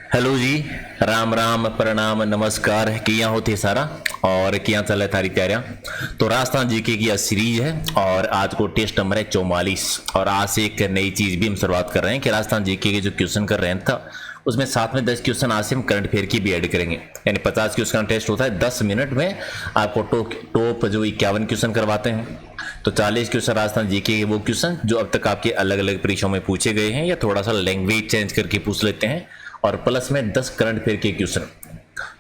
Hello जी। राम राम प्रणाम नमस्कार किया होते सारा और किया चल है थारी तैयारियां। तो राजस्थान जीके की यह सीरीज है और आज को टेस्ट नंबर है 44। और आज से एक नई चीज भी हम शुरुआत कर रहे हैं कि राजस्थान जीके के जो क्वेश्चन कर रहे हैं था उसमें साथ में 10 क्वेश्चन आज से हम करंट अफेयर की भी ऐड करेंगे। यानी 50 क्वेश्चन का टेस्ट होता है 10 मिनट में आपको टॉप जो 51 क्वेश्चन करवाते हैं। तो 40 क्वेश्चन राजस्थान जीके के वो क्वेश्चन जो अब तक आपके अलग अलग परीक्षाओं में पूछे गए हैं या थोड़ा सा लैंग्वेज चेंज करके पूछ लेते हैं, और प्लस में 10 करंट अफेयर के क्वेश्चन,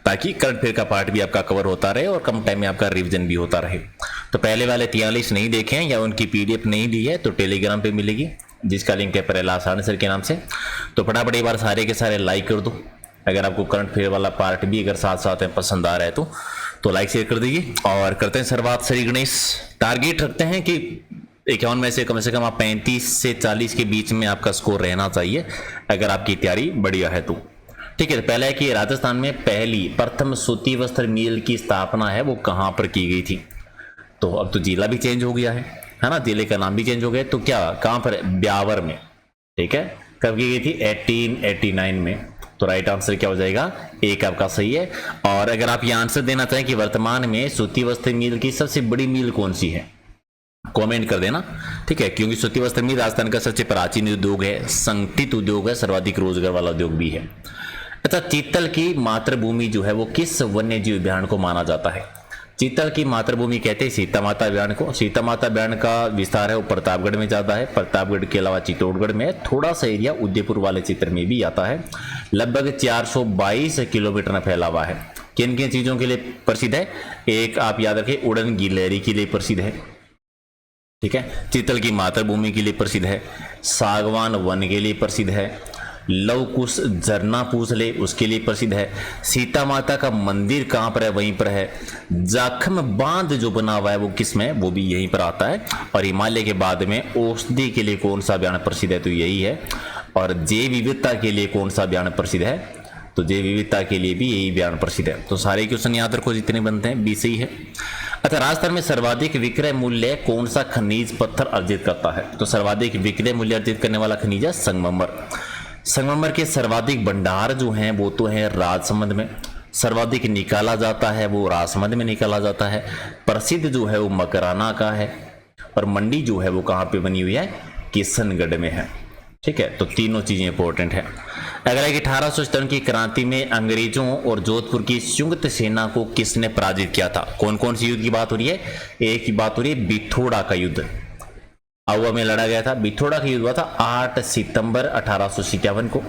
ताकि करंट अफेयर का पार्ट भी आपका कवर होता रहे और कम टाइम में आपका रिवीजन भी होता रहे। तो पहले वाले 43 नहीं देखे हैं या उनकी पीडीएफ नहीं ली है तो टेलीग्राम पे मिलेगी, जिसका लिंक है प्रहलाद आसानी सर के नाम से। तो फटाफट एक बार सारे के सारे लाइक कर दो। अगर आपको करंट अफेयर वाला पार्ट भी अगर साथ साथ में पसंद आ रहा है तो लाइक शेयर कर दीजिए। और करते हैं शुरुआत। श्री गणेश टारगेट रखते हैं कि 51 में से कम आप 35 से 40 के बीच में आपका स्कोर रहना चाहिए अगर आपकी तैयारी बढ़िया है तो। ठीक है, तो पहला है कि राजस्थान में प्रथम सूती वस्त्र मिल की स्थापना है वो कहां पर की गई थी। तो अब तो जिला भी चेंज हो गया है ना, जिले का नाम भी चेंज हो गया। तो क्या कहां पर? ब्यावर में। ठीक है, कब की गई थी? 1889 में। तो राइट आंसर क्या हो जाएगा? एक आपका सही है। और अगर आप ये आंसर देना चाहें कि वर्तमान में सूती वस्त्र मिल की सबसे बड़ी मिल कौन सी है, कमेंट कर देना। ठीक है, क्योंकि सूती वस्त्र मिल राजस्थान का सबसे प्राचीन उद्योग है, संगठित उद्योग है, सर्वाधिक रोजगार वाला उद्योग भी है। अच्छा, चीतल की मातृभूमि जो है वो किस वन्य जीव अभ्यारण्य को माना जाता है? चीतल की मातृभूमि कहते हैं सीता माता अभ्यारण्य को। सीता माता अभ्यारण्य का विस्तार है वो प्रतापगढ़ में ज्यादा है। प्रतापगढ़ के अलावा चित्तौड़गढ़ में थोड़ा सा एरिया उदयपुर वाले क्षेत्र में भी आता है। लगभग 422 किलोमीटर में फैला हुआ है। किन किन चीजों के लिए प्रसिद्ध है? एक आप याद रखें, उड़न गिलहरी के लिए प्रसिद्ध है। ठीक है, चीतल की मातृभूमि के लिए प्रसिद्ध है। सागवान वन के लिए प्रसिद्ध है। लवकुश झरना पूछ ले उसके लिए प्रसिद्ध है। सीता माता का मंदिर कहां पर है? वहीं पर है। जाखम बांध जो बना हुआ है वो किस में? वो भी यहीं पर आता है। और हिमालय के बाद में औषधि के लिए कौन सा अभ्यारण्य प्रसिद्ध है? तो यही है। और जैव विविधता के लिए कौन सा अभ्यारण्य प्रसिद्ध है? तो जैव विविधता के लिए भी यही अभ्यारण्य प्रसिद्ध है। तो सारे क्वेश्चन याद रखो जितने बनते हैं, 20 ही है। अच्छा, राजस्थान में सर्वाधिक विक्रय मूल्य कौन सा खनिज पत्थर अर्जित करता है? तो सर्वाधिक विक्रय मूल्य अर्जित करने वाला खनिज है संगमरमर। संगमरमर के सर्वाधिक भंडार जो हैं वो तो है राजसमंद में। सर्वाधिक निकाला जाता है वो राजसमंद में निकाला जाता है। प्रसिद्ध जो है वो मकराना का है। और मंडी जो है वो कहाँ पे बनी हुई है? किशनगढ़ में है। ठीक है, तो तीनों चीजें इंपॉर्टेंट है। अगर 1857 की क्रांति में अंग्रेजों और जोधपुर की संयुक्त सेना को किसने पराजित किया था? कौन कौन सी युद्ध की बात हो रही है? एक की बात हो रही है बिथोड़ा का युद्ध, आउवा में लड़ा गया था। बिथोड़ा का युद्ध हुआ था 8 सितंबर 1857 को।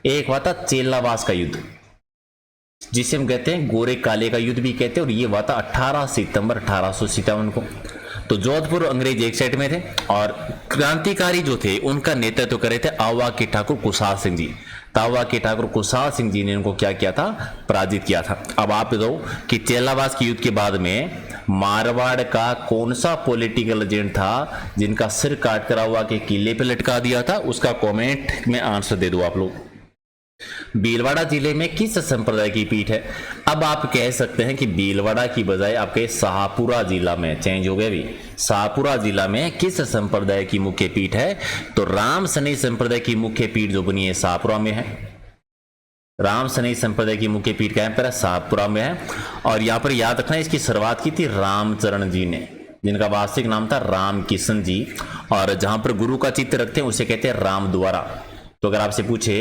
एक हुआ था चेलावास का युद्ध, जिसे हम कहते हैं गोरे काले का युद्ध भी कहते हैं, और ये हुआ था 18 सितंबर 1857 को। तो जोधपुर अंग्रेज एक साइड में थे और क्रांतिकारी जो थे उनका नेतृत्व करे थे आवा के ठाकुर कुशाल सिंह जी। तावा के ठाकुर कुशाल सिंह जी ने उनको क्या किया था? पराजित किया था। अब आप बताओ कि चेलावास के युद्ध के बाद में मारवाड़ का कौन सा पॉलिटिकल एजेंट था जिनका सिर काट कर आवा के किले पे लटका दिया था? उसका कमेंट में आंसर दे दो आप लोग। भीलवाड़ा जिले में किस संप्रदाय की पीठ है? अब आप कह सकते हैं कि भीलवाड़ा की बजाय आपके शाहपुरा जिला में चेंज हो गया भी। शाहपुरा जिला में किस संप्रदाय की मुख्य पीठ है? तो राम सनी संप्रदाय की मुख्य पीठ जो बनी है शाहपुरा में है। राम सनी संप्रदाय की मुख्य पीठ कहां पर है? शाहपुरा में है। और यहां पर याद रखना इसकी शुरुआत की थी रामचरण जी ने, जिनका वास्तविक नाम था राम किशन जी। और जहां पर गुरु का चित्र रखते हैं उसे कहते हैं राम द्वारा। तो अगर आपसे पूछे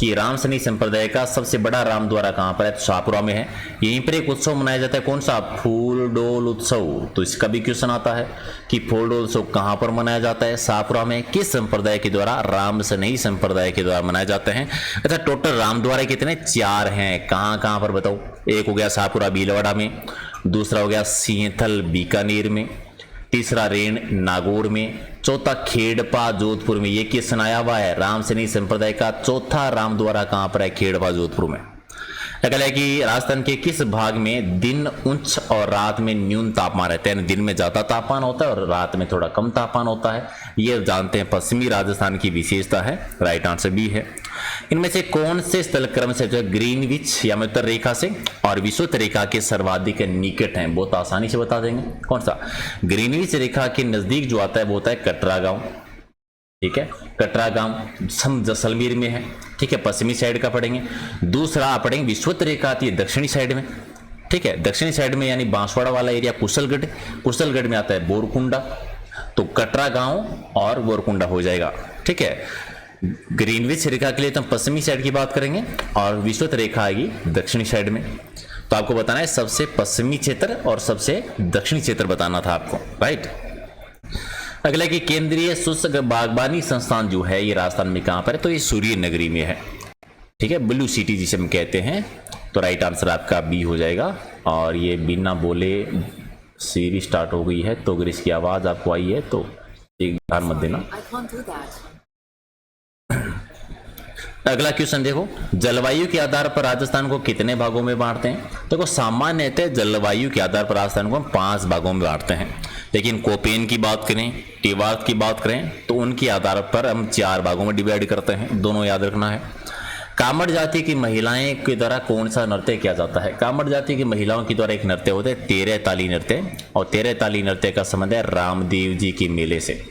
कि राम सनी संप्रदाय का सबसे बड़ा राम द्वारा कहां पर है? तो शाहपुरा में है। यहीं पर एक उत्सव मनाया जाता है, कौन सा? फूल डोल उत्सव। तो इसका भी क्वेश्चन आता है कि फूल डोल उत्सव कहां पर मनाया जाता है? शाहपुरा में। किस संप्रदाय के द्वारा? राम सनी संप्रदाय के द्वारा मनाए जाते हैं। अच्छा, टोटल राम द्वारा कितने? 4 हैं। कहां कहां पर बताओ? एक हो गया शाहपुरा भीलवाड़ा में, दूसरा हो गया सींथल बीकानेर में, तीसरा रेन नागौर में, चौथा खेड़पा जोधपुर में। ये क्वेश्चन आया हुआ है। राम सनी संप्रदाय का चौथा राम द्वारा कहां पर है? खेड़पा जोधपुर में। अगला है कि राजस्थान के किस भाग में दिन उच्च और रात में न्यून तापमान रहता है? दिन में ज्यादा तापमान होता है और रात में थोड़ा कम तापमान होता है। ये जानते हैं पश्चिमी राजस्थान की विशेषता है। राइट आंसर बी है। इनमें से कौन से स्थल क्रम से जो है ग्रीनविच या उत्तर रेखा से और विषुवत रेखा के सर्वाधिक निकट हैं? बहुत आसानी से बता देंगे। कौन सा? ग्रीनविच रेखा के नजदीक जो आता है वो होता है कटरा गांव। ठीक है, कटरा गांव जैसलमेर में है। ठीक है, पश्चिमी साइड का पढ़ेंगे। दूसरा आप पढ़ेंगे विश्वत रेखा आती है दक्षिणी साइड में, ठीक है, दक्षिणी साइड में यानी बांसवाड़ा वाला एरिया कुशलगढ़, कुशलगढ़ में आता है बोरकुंडा, तो कटरा गांव और बोरकुंडा हो जाएगा, ठीक है। ग्रीनविच रेखा के लिए तो हम पश्चिमी साइड की बात करेंगे और विश्वत रेखा आएगी दक्षिणी साइड में। तो आपको बताना है सबसे पश्चिमी क्षेत्र और सबसे दक्षिणी क्षेत्र बताना था आपको, राइट। अगला कि केंद्रीय शुष्क बागवानी संस्थान जो है ये राजस्थान में कहां पर है, तो ये सूर्य नगरी में है, ठीक है, ब्लू सिटी जिसे हम कहते हैं। तो राइट आंसर आपका बी हो जाएगा। और ये बिना बोले सीरीज स्टार्ट हो गई है, तो अगर इसकी आवाज आपको आई है तो एक ध्यान मत देना। अगला क्वेश्चन देखो, जलवायु के आधार पर राजस्थान को कितने भागों में बांटते हैं। देखो सामान्यतः जलवायु के आधार पर राजस्थान को हम 5 भागों में बांटते हैं, लेकिन कोपेन की बात करें, टीवार्थ की बात करें तो उनके आधार पर हम 4 भागों में डिवाइड करते हैं, दोनों याद रखना है। कामड़ जाति की महिलाएं के द्वारा कौन सा नृत्य किया जाता है। कामड़ जाति की महिलाओं के द्वारा एक नृत्य होता है 13 ताली नृत्य, और 13 ताली नृत्य का संबंध है रामदेव जी के मेले से,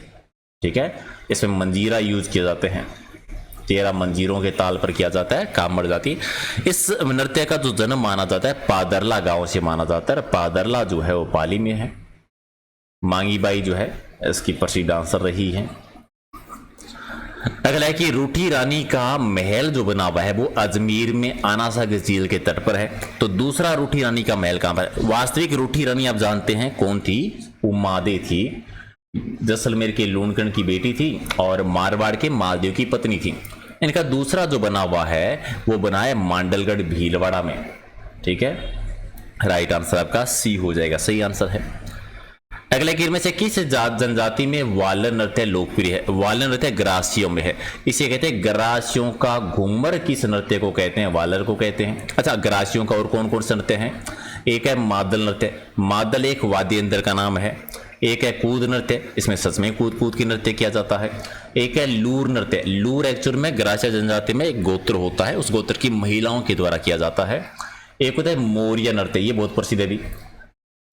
ठीक है। इसमें मंजीरा यूज किए जाते हैं, 13 मंजीरों के ताल पर किया जाता है कामड़ जाति। इस नृत्य का जो जन्म माना जाता है पादरला गांव से माना जाता है। पादरला जो है वो पाली में है। मांगी बाई जो है इसकी प्रसिद्ध डांसर रही है। अगला है कि रूठी रानी का महल जो बना हुआ है वो अजमेर में आना सागर झील के तट पर है। तो दूसरा रूठी रानी का महल कहां पर है। वास्तविक रूठी रानी आप जानते हैं कौन थी, उमादे थी, जैसलमेर के लूणकरण की बेटी थी और मारवाड़ के मालदेव की पत्नी थी। इनका दूसरा जो बना हुआ है वो बना है मांडलगढ़ भीलवाड़ा में, ठीक है। राइट आंसर आपका सी हो जाएगा, सही आंसर है। अगले गिर में से किस जात जनजाति में वालर नृत्य लोकप्रिय है। वालर नृत्य ग्रासियों में है, इसे कहते हैं ग्रासियों का घूमर। किस नृत्य को कहते हैं, वालर को कहते हैं। अच्छा, ग्रासियों का और कौन कौन से नृत्य हैं। एक है मादल नृत्य, मादल एक वाद्य यंत्र का नाम है। एक है कूद नृत्य, इसमें सच में कूद कूद की नृत्य किया जाता है। एक है लूर नृत्य, लूर एक्चुअल में ग्रासिया जनजाति में एक गोत्र होता है, उस गोत्र की महिलाओं के द्वारा किया जाता है। एक होता है मोरिया नृत्य, ये बहुत प्रसिद्ध है भी,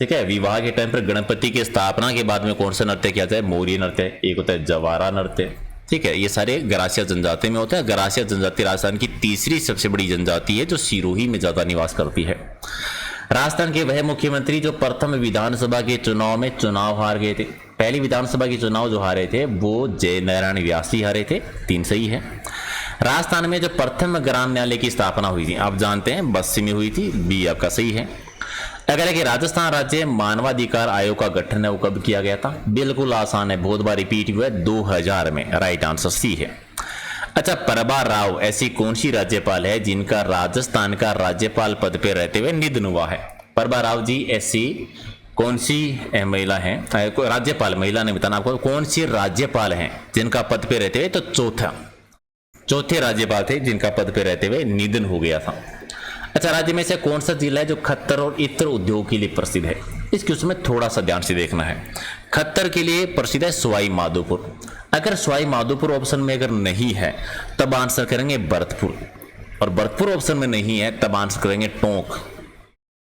ठीक है। विवाह के टाइम पर गणपति की स्थापना के बाद में कौन सा नृत्य किया जाए, मोरिया नृत्य। एक होता है जवारा नृत्य, ठीक है। ये सारे ग्रासिया जनजाति में होते हैं। ग्रासिया जनजाति राजस्थान की तीसरी सबसे बड़ी जनजाति है जो सिरोही में ज्यादा निवास करती है। राजस्थान के वह मुख्यमंत्री जो प्रथम विधानसभा के चुनाव में चुनाव हार गए थे। पहली विधानसभा के चुनाव जो हारे थे वो जय नारायण व्यास जी हारे थे, 3 सही है। राजस्थान में जो प्रथम ग्राम न्यायालय की स्थापना हुई थी आप जानते हैं बस्सी में हुई थी, बी आपका सही है। अगर है कि राजस्थान राज्य मानवाधिकार आयोग का गठन है वो कब किया गया था। बिल्कुल आसान है, बहुत बार रिपीट हुआ है, 2000 में। राइट आंसर सी है। अच्छा, प्रभा राव ऐसी कौन सी राज्यपाल है जिनका राजस्थान का राज्यपाल पद पे रहते हुए निधन हुआ है। प्रभा राव जी ऐसी कौन सी महिला है, राज्यपाल महिला ने बताना आपको, कौन सी राज्यपाल हैं जिनका पद पे रहते हुए, तो चौथे राज्यपाल थे जिनका पद पे रहते हुए निधन हो गया था। अच्छा, राज्य में से कौन सा जिला है जो खत्तर और इत्र उद्योग के लिए प्रसिद्ध है। इस क्वेश्चन में थोड़ा सा ध्यान से देखना है। खत्तर के लिए प्रसिद्ध है सवाई माधोपुर। अगर सवाई माधोपुर ऑप्शन में अगर नहीं है तब आंसर करेंगे भरतपुर, और भरतपुर ऑप्शन में नहीं है तब आंसर करेंगे टोंक,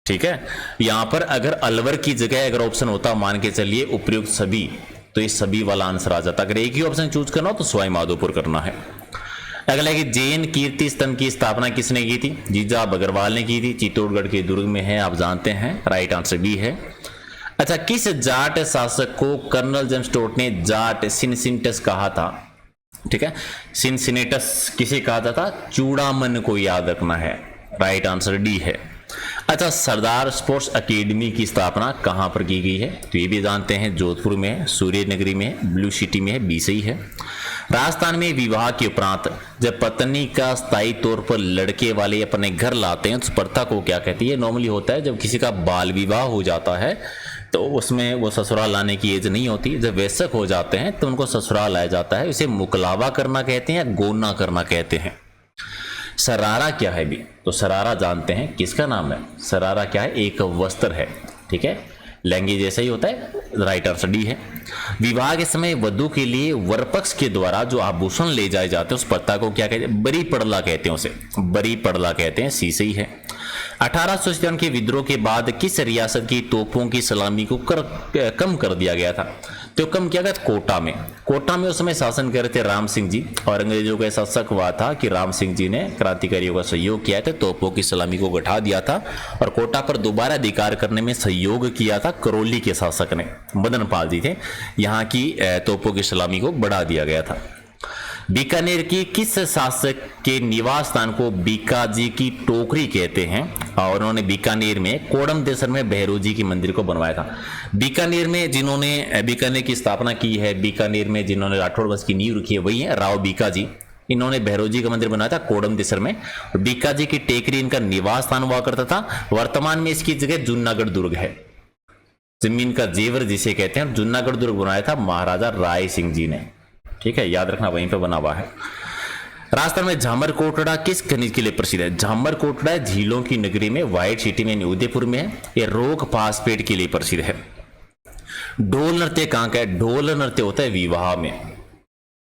ठीक है। यहां पर अगर अलवर की जगह अगर ऑप्शन होता मान के चलिए उपयुक्त सभी, तो ये सभी वाला आंसर आ जाता। अगर एक ही ऑप्शन चूज करना हो तो सवाई माधोपुर करना है। अगला कि जैन कीर्ति स्तंभ की स्थापना किसने की थी। जीजा अग्रवाल ने की थी, चित्तौड़गढ़ के दुर्ग में है, आप जानते हैं। राइट आंसर बी है। अच्छा, किस जाट शासक को कर्नल जेम्स टोट ने जाट सिनसिनेटस कहा था, ठीक है। सिनसिनेटस किसे कहा जाता, चूड़ामन को याद रखना है। राइट आंसर डी है। अच्छा, सरदार स्पोर्ट्स एकेडमी की स्थापना कहां पर की गई है, तो ये भी जानते हैं जोधपुर में है, सूर्य नगरी में है, ब्लू सिटी में है, बी सही है। राजस्थान में विवाह के उपरांत जब पत्नी का स्थायी तौर पर लड़के वाले अपने घर लाते हैं तो प्रथा को क्या कहती है। नॉर्मली होता है जब किसी का बाल विवाह हो जाता है तो उसमें वो ससुराल लाने की एज नहीं होती। जब वयस्क हो जाते हैं तो उनको ससुराल लाया जाता है। इसे मुकलावा करना कहते हैं या गोना करना कहते हैं। सरारा क्या है भी, तो सरारा जानते हैं किसका नाम है। सरारा क्या है, एक वस्त्र है, ठीक है, लहंगे जैसा ही होता है। राइट आंसर डी है। विवाह के समय वधु के लिए वरपक्ष के द्वारा जो आभूषण ले जाए जाते हैं उस प्रथा को क्या कहते हैं, बरी पड़ला कहते हैं, उसे बरी पड़ला कहते हैं, सी सही है। 1857 के विद्रोह के बाद किस रियासत की तोपों की सलामी को कम कर दिया गया था। तो कम किया गया कोटा में। कोटा में उस समय शासन कर रहे थे राम सिंह जी, और अंग्रेजों का ऐसा शक हुआ था कि राम सिंह जी ने क्रांतिकारियों का सहयोग किया था, तोपों की सलामी को घटा दिया था और कोटा पर दोबारा अधिकार करने में सहयोग किया था करौली के शासक ने, मदन पाल जी थे। यहाँ की तोपों की सलामी को बढ़ा दिया गया था। बीकानेर की किस शासक के निवास स्थान को बीकाजी की टोकरी कहते हैं? और उन्होंने बीकानेर में कोडम देसर में भैरव जी की मंदिर को बनवाया था। बीकानेर में जिन्होंने बीकानेर की स्थापना की है, बीकानेर में जिन्होंने राठौड़ वंश की नींव रखी है, वही है राव बीकाजी। इन्होंने भैरव जी का मंदिर बनाया था कोडम देसर में। बीकाजी की टेकरी इनका निवास स्थान हुआ करता था। वर्तमान में इसकी जगह जूनागढ़ दुर्ग है। जमीन का जेवर जिसे कहते हैं, जूनागढ़ दुर्ग बनाया था महाराजा राय सिंह जी ने। ठीक है, याद रखना, वहीं पे बना हुआ है। राजस्थान में झामर कोटड़ा किस खनिज के लिए प्रसिद्ध है? झामर कोटड़ा झीलों की नगरी में, व्हाइट सिटी में, उदयपुर में है। ये रोग फास्फेट के लिए प्रसिद्ध है। ढोल नृत्य कहाँ का है? ढोल नृत्य होता है विवाह में,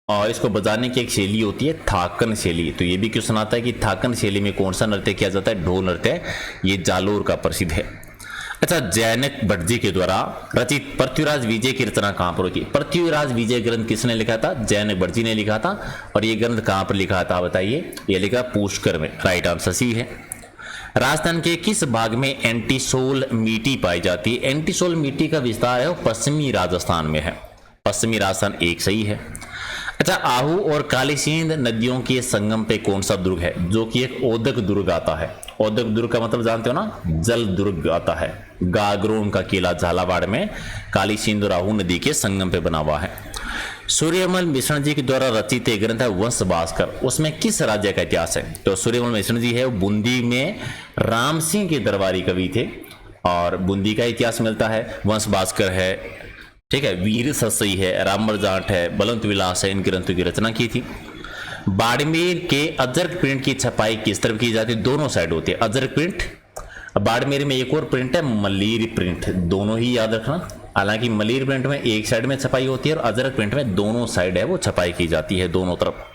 और इसको बजाने की एक शैली होती है थाकन शैली। तो ये भी क्यों सुनाता है कि थाकन शैली में कौन सा नृत्य किया जाता है? ढोल नृत्य। ये जालोर का प्रसिद्ध है। अच्छा, जैनक भट्ट जी के द्वारा रचित पृथ्वीराज विजय की रचना कहां पर होती है? पृथ्वीराज विजय ग्रंथ किसने लिखा था? जैनक भट्ट जी ने लिखा था। और ये ग्रंथ कहां पर लिखा था बताइए? ये लिखा पुष्कर में। राइट आंसर सी है। राजस्थान के किस भाग में एंटीसोल मिट्टी पाई जाती है? एंटीसोल मिट्टी का विस्तार है वो पश्चिमी राजस्थान में है। पश्चिमी राजस्थान एक सही है। अच्छा, आहू और काली सिंध नदियों के संगम पे कौन सा दुर्ग है? जो कि एक ओदक दुर्ग आता है। ओदक दुर्ग का मतलब जानते हो ना? जल दुर्ग आता है। गागरोन का किला झालावाड़ में काली सिंध और आहू नदी के संगम पे बना हुआ है। सूर्यमल मिश्रण जी के द्वारा रचित एक ग्रंथ है वंश भास्कर, उसमें किस राज्य का इतिहास है? तो सूर्यमल मिश्रण जी है वो बूंदी में राम सिंह के दरबारी कवि थे, और बूंदी का इतिहास मिलता है। वंश भास्कर है, ठीक है, वीर ससई है, रामर जाट है, बलवंत विलास है, इन ग्रंथों की रचना की थी। बाड़मेर के अजरक प्रिंट की छपाई किस तरफ की जाती है? दोनों साइड होती है अजरक प्रिंट। बाड़मेर में एक और प्रिंट है मलीर प्रिंट, दोनों ही याद रखना। हालांकि मलीर प्रिंट में एक साइड में छपाई होती है और अजरक प्रिंट में दोनों साइड है वो छपाई की जाती है, दोनों तरफ।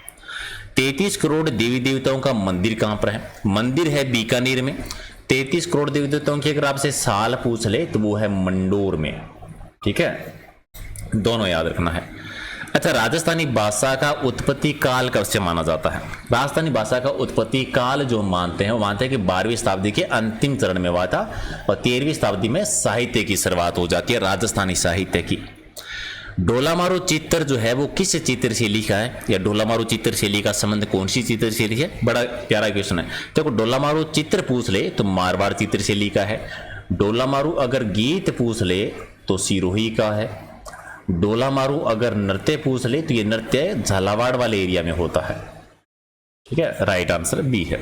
33 करोड़ देवी देवताओं का मंदिर कहां पर है? मंदिर है बीकानेर में। 33 करोड़ देवी देवताओं की अगर आपसे साल पूछ ले तो वो है मंडोर में। ठीक है, दोनों याद रखना है। अच्छा, राजस्थानी भाषा का उत्पत्ति काल कब से माना जाता है? राजस्थानी भाषा का उत्पत्ति काल जो मानते हैं वो मानते हैं कि 12वीं शताब्दी के अंतिम चरण में हुआ था, और 13वीं शताब्दी में साहित्य की शुरुआत हो जाती है, राजस्थानी साहित्य की। ढोलामारू चित्र जो है वो किस चित्र शैली का है? या ढोलामारू चित्र शैली का संबंध कौन सी चित्र शैली है? बड़ा प्यारा क्वेश्चन है। देखो, ढोलामारू चित्र पूछ ले तो मारवाड़ चित्र शैली का है। ढोलामारू अगर गीत पूछ ले तो सिरोही का है। ढोलामारू अगर नृत्य पूछ ले तो ये नृत्य झालावाड़ वाले एरिया में होता है। ठीक है, राइट आंसर बी है।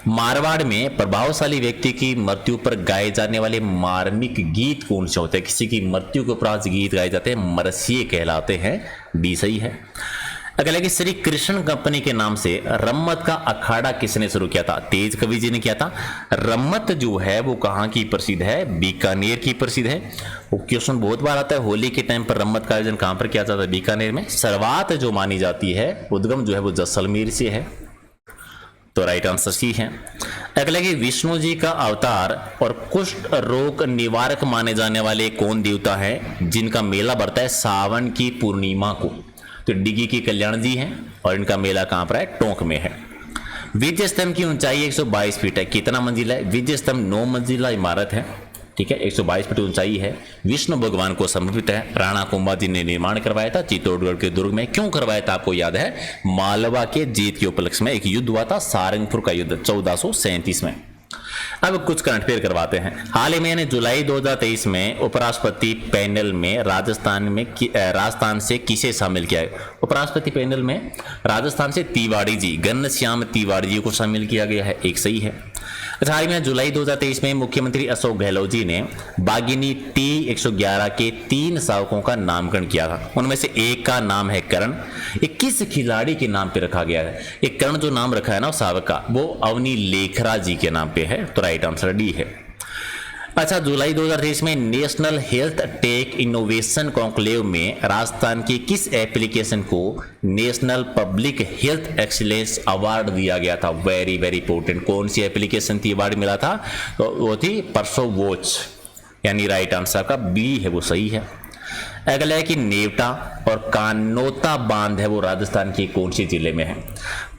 मारवाड़ में प्रभावशाली व्यक्ति की मृत्यु पर गाए जाने वाले मार्मिक गीत कौन से होते हैं? किसी की मृत्यु के उपरांत गीत गाए जाते हैं, मरसिए कहलाते हैं। बी सही है। अगला कि श्री कृष्ण कंपनी के नाम से रम्मत का अखाड़ा किसने शुरू किया था? तेज कवि जी ने किया था। रम्मत जो है वो कहाँ की प्रसिद्ध है? बीकानेर की प्रसिद्ध है। वो क्वेश्चन बहुत बार आता है, होली के टाइम पर रम्मत का आयोजन कहाँ पर किया जाता है? बीकानेर में। शुरुआत जो मानी जाती है, उद्गम जो है वो जैसलमेर से है, तो राइट आंसर सी है। अगला कि विष्णु जी का अवतार और कुष्ठ रोग निवारक माने जाने वाले कौन देवता है जिनका मेला बढ़ता है सावन की पूर्णिमा को? तो डिगी की कल्याण जी हैं, और इनका मेला कहां पर है? टोंक में है। विजय स्तंभ की ऊंचाई 122 फीट है। कितना मंजिला है? विजय स्तंभ 9 मंजिला इमारत है। ठीक है, 122 फीट ऊंचाई है। विष्णु भगवान को समर्पित है। राणा कुंभा जी ने निर्माण करवाया था चित्तौड़गढ़ के दुर्ग में। क्यों करवाया था आपको याद है? मालवा के जीत के उपलक्ष्य में एक युद्ध हुआ था, सारंगपुर का युद्ध 1437 में। अब कुछ करंट अफेयर करवाते हैं। हाल ही में जुलाई 2023 में उपराष्ट्रपति पैनल में राजस्थान से किसे शामिल किया है? उपराष्ट्रपति पैनल में राजस्थान से तिवाड़ी जी, घनश्याम तिवाड़ी जी को शामिल किया गया है। एक सही है। हाल में जुलाई 2023 में मुख्यमंत्री अशोक गहलोत जी ने बागिनी T111 के 3 शावकों का नामकरण किया था। उनमें से एक का नाम है करण। ये किस खिलाड़ी के नाम पे रखा गया है? एक करण जो नाम रखा है ना शावक का, वो अवनी लेखरा जी के नाम पे है, तो राइट आंसर डी है। अच्छा, जुलाई 2023 में national health tech innovation conclave में राजस्थान की किस एप्लीकेशन को national public health excellence award दिया गया था? Very very important. कौन सी एप्लीकेशन थी अवार्ड मिला था? तो वो थी परसो वॉच, यानी राइट आंसर का बी है वो सही है। अगला है कि नेवटा और कानोता बांध है वो राजस्थान के कौन से जिले में है?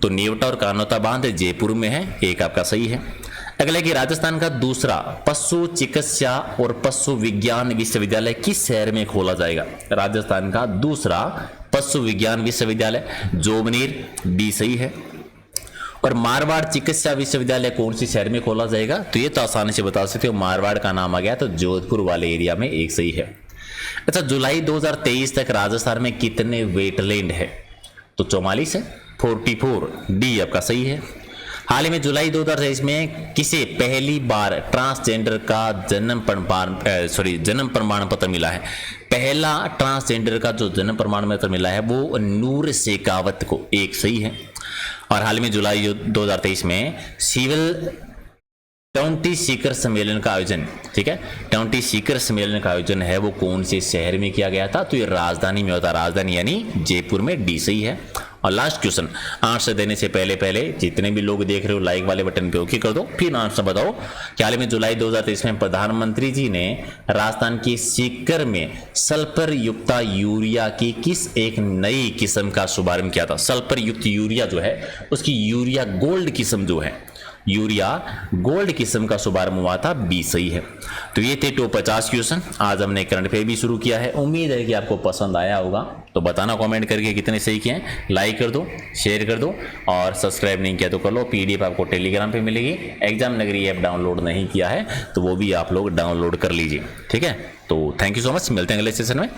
तो नेवटा और कानोता बांध जयपुर में है, एक आपका सही है। अगला है कि राजस्थान का दूसरा पशु चिकित्सा और पशु विज्ञान विश्वविद्यालय किस शहर में खोला जाएगा? राजस्थान का दूसरा पशु विज्ञान विश्वविद्यालय जोबनेर, बी सही है। और मारवाड़ चिकित्सा विश्वविद्यालय कौन सी शहर में खोला जाएगा? तो ये तो आसानी से बता सकते हो, मारवाड़ का नाम आ गया तो जोधपुर वाले एरिया में, एक सही है। अच्छा, जुलाई 2023 तक राजस्थान में कितने वेटलैंड है? तो 44 है, 44, डी आपका सही है। हाल ही में जुलाई 2023 में किसे पहली बार ट्रांसजेंडर का जन्म प्रमाण पत्र मिला है? पहला ट्रांसजेंडर का जो जन्म प्रमाण पत्र मिला है वो नूर शेखावत को, एक सही है। और हाल में जुलाई 2023 में सिविल काउंटी शिखर सम्मेलन का आयोजन, ठीक है, काउंटी शिखर सम्मेलन का आयोजन है वो कौन से शहर में किया गया था? तो ये राजधानी में होता, राजधानी यानी जयपुर में, डी सही है। और लास्ट क्वेश्चन, आंसर देने से पहले जितने भी लोग देख रहे हो लाइक वाले बटन पे ओके कर दो, फिर आंसर बताओ कि हाल में जुलाई 2023 में प्रधानमंत्री जी ने राजस्थान के सीकर में सल्फर युक्त यूरिया की किस एक नई किस्म का शुभारंभ किया था? सल्फर युक्त यूरिया जो है उसकी यूरिया गोल्ड किस्म जो है, यूरिया गोल्ड किस्म का शुभारंभ हुआ था, बी सही है। तो ये थे टॉप 50 क्वेश्चन। आज हमने करंट अफेयर भी शुरू किया है, उम्मीद है कि आपको पसंद आया होगा। तो बताना कमेंट करके कितने सही किए हैं, लाइक कर दो, शेयर कर दो और सब्सक्राइब नहीं किया तो कर लो। पीडीएफ आपको टेलीग्राम पे मिलेगी। एग्जाम नगरी ऐप डाउनलोड नहीं किया है तो वो भी आप लोग डाउनलोड कर लीजिए, ठीक है। तो थैंक यू सो मच, मिलते हैं अगले सेशन में।